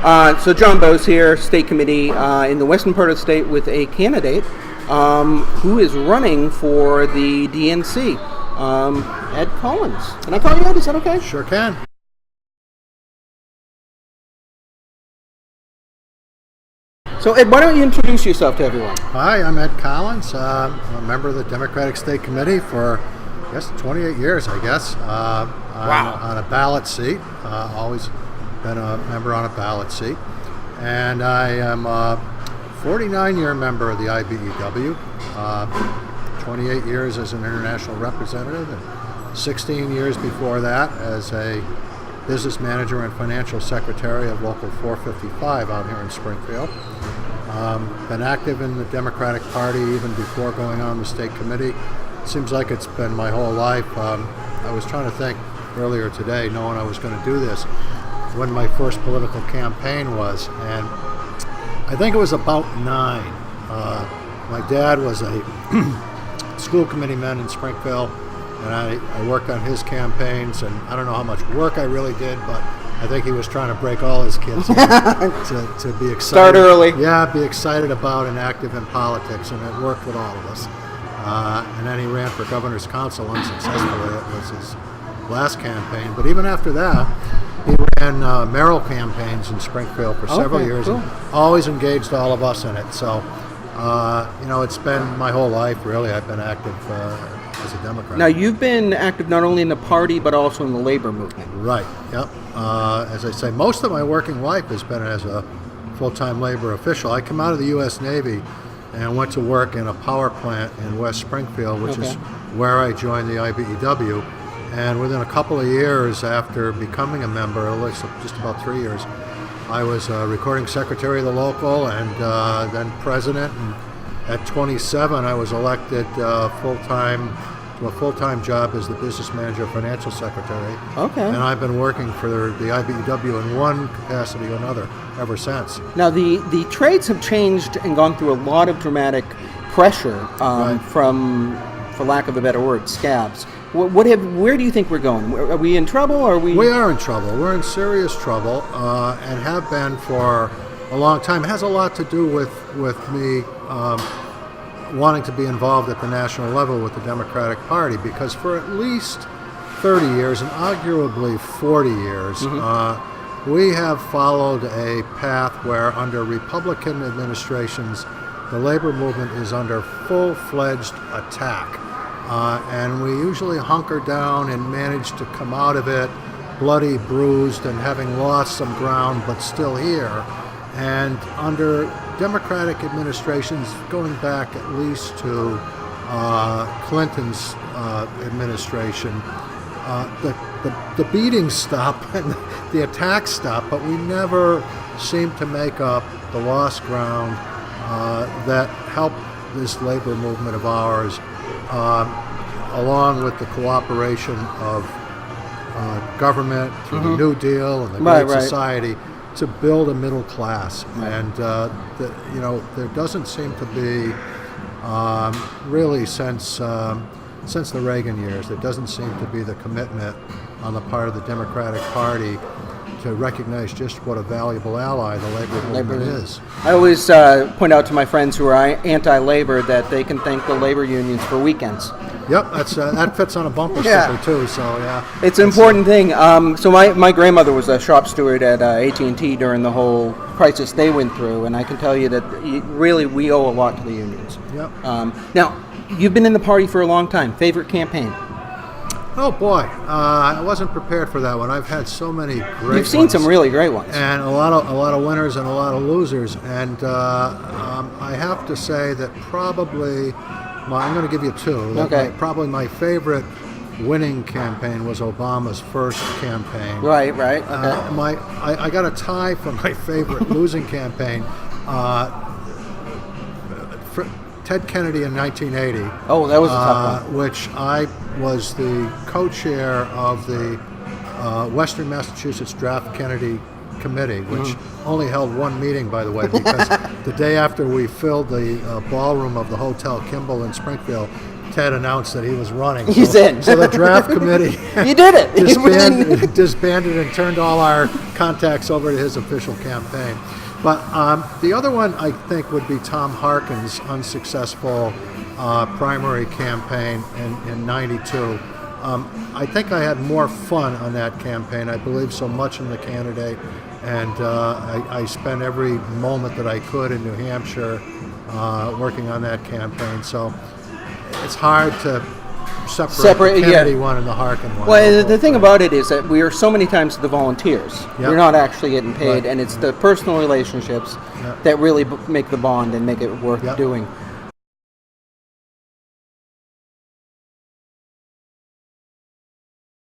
So John Bose here, State Committee in the western part of the state with a candidate who is running for the DNC, Ed Collins. Can I call you Ed? Is that okay? Sure can. So Ed, why don't you introduce yourself to everyone? Hi, I'm Ed Collins. I'm a member of the Democratic State Committee for, 28 years, I guess. Wow. On a ballot seat. Always been a member on a ballot seat. And I am a 49-year member of the IBEW. 28 years as an international representative, and 16 years before that as a business manager and financial secretary of Local 455 out here in Springfield. Been active in the Democratic Party even before going on the state committee. Seems like it's been my whole life. I was trying to think earlier today, knowing I was going to do this, when my first political campaign was, and I think it was about 9. My dad was a school committee man in Springfield, and I worked on his campaigns, and I don't know how much work I really did, but I think he was trying to break all his kids in to be excited. Start early. Yeah, be excited about and active in politics, and it worked with all of us. And then he ran for governor's council unsuccessfully. It was his last campaign. But even after that, he ran mayoral campaigns in Springfield for several years, cool. and always engaged all of us in it. So, it's been my whole life, really. I've been active as a Democrat. Now, you've been active not only in the party, but also in the labor movement. Right, yep. As I say, most of my working life has been as a full-time labor official. I come out of the U.S. Navy and went to work in a power plant in West Springfield, which is where I joined the IBEW. And within a couple of years after becoming a member, at least just about 3 years, I was recording secretary of the local and then president. And at 27, I was elected full-time to a full-time job as the business manager, financial secretary. Okay. And I've been working for the IBEW in one capacity or another ever since. Now, the trades have changed and gone through a lot of dramatic pressure from, for lack of a better word, scabs. Where do you think we're going? Are we in trouble? Or are we? We are in trouble. We're in serious trouble, and have been for a long time. It has a lot to do with me wanting to be involved at the national level with the Democratic Party, because for at least 30 years and arguably 40 years, we have followed a path where under Republican administrations, the labor movement is under full-fledged attack. And we usually hunker down and manage to come out of it bloody, bruised, and having lost some ground, but still here. And under Democratic administrations, going back at least to Clinton's administration, the beatings stop and the attacks stop, but we never seem to make up the lost ground that helped this labor movement of ours, along with the cooperation of government through the New Deal and the Great Society, to build a middle class. And there doesn't seem to be really since the Reagan years, there doesn't seem to be the commitment on the part of the Democratic Party to recognize just what a valuable ally the labor movement is. I always point out to my friends who are anti-labor that they can thank the labor unions for weekends. Yep, that fits on a bumper sticker too. So yeah, it's an important thing. So my grandmother was a shop steward at AT&T during the whole crisis they went through, and I can tell you that really we owe a lot to the unions. Yep. Now, you've been in the party for a long time. Favorite campaign? Oh boy, I wasn't prepared for that one. I've had so many great. You've seen ones, some really great ones, and a lot of winners and a lot of losers. And I have to say that probably I'm going to give you two. Okay. Probably my favorite winning campaign was Obama's first campaign. Right. Okay. I got a tie for my favorite losing campaign. Ted Kennedy in 1980. Oh, that was a tough one. Which I was the co-chair of the Western Massachusetts Draft Kennedy Committee, which only held one meeting, by the way, because the day after we filled the ballroom of the Hotel Kimball in Springfield Ted announced that he was running. He's in. So the draft committee He did it. disbanded and turned all our contacts over to his official campaign. But the other one, I think, would be Tom Harkin's unsuccessful primary campaign in '92. I think I had more fun on that campaign. I believed so much in the candidate, and I spent every moment that I could in New Hampshire working on that campaign. So it's hard to separate the Kennedy one and the Harkin one. Well, the thing about it is that we are so many times the volunteers. Yep. We're not actually getting paid, Right. and it's the personal relationships Yep. that really make the bond and make it worth Yep. doing.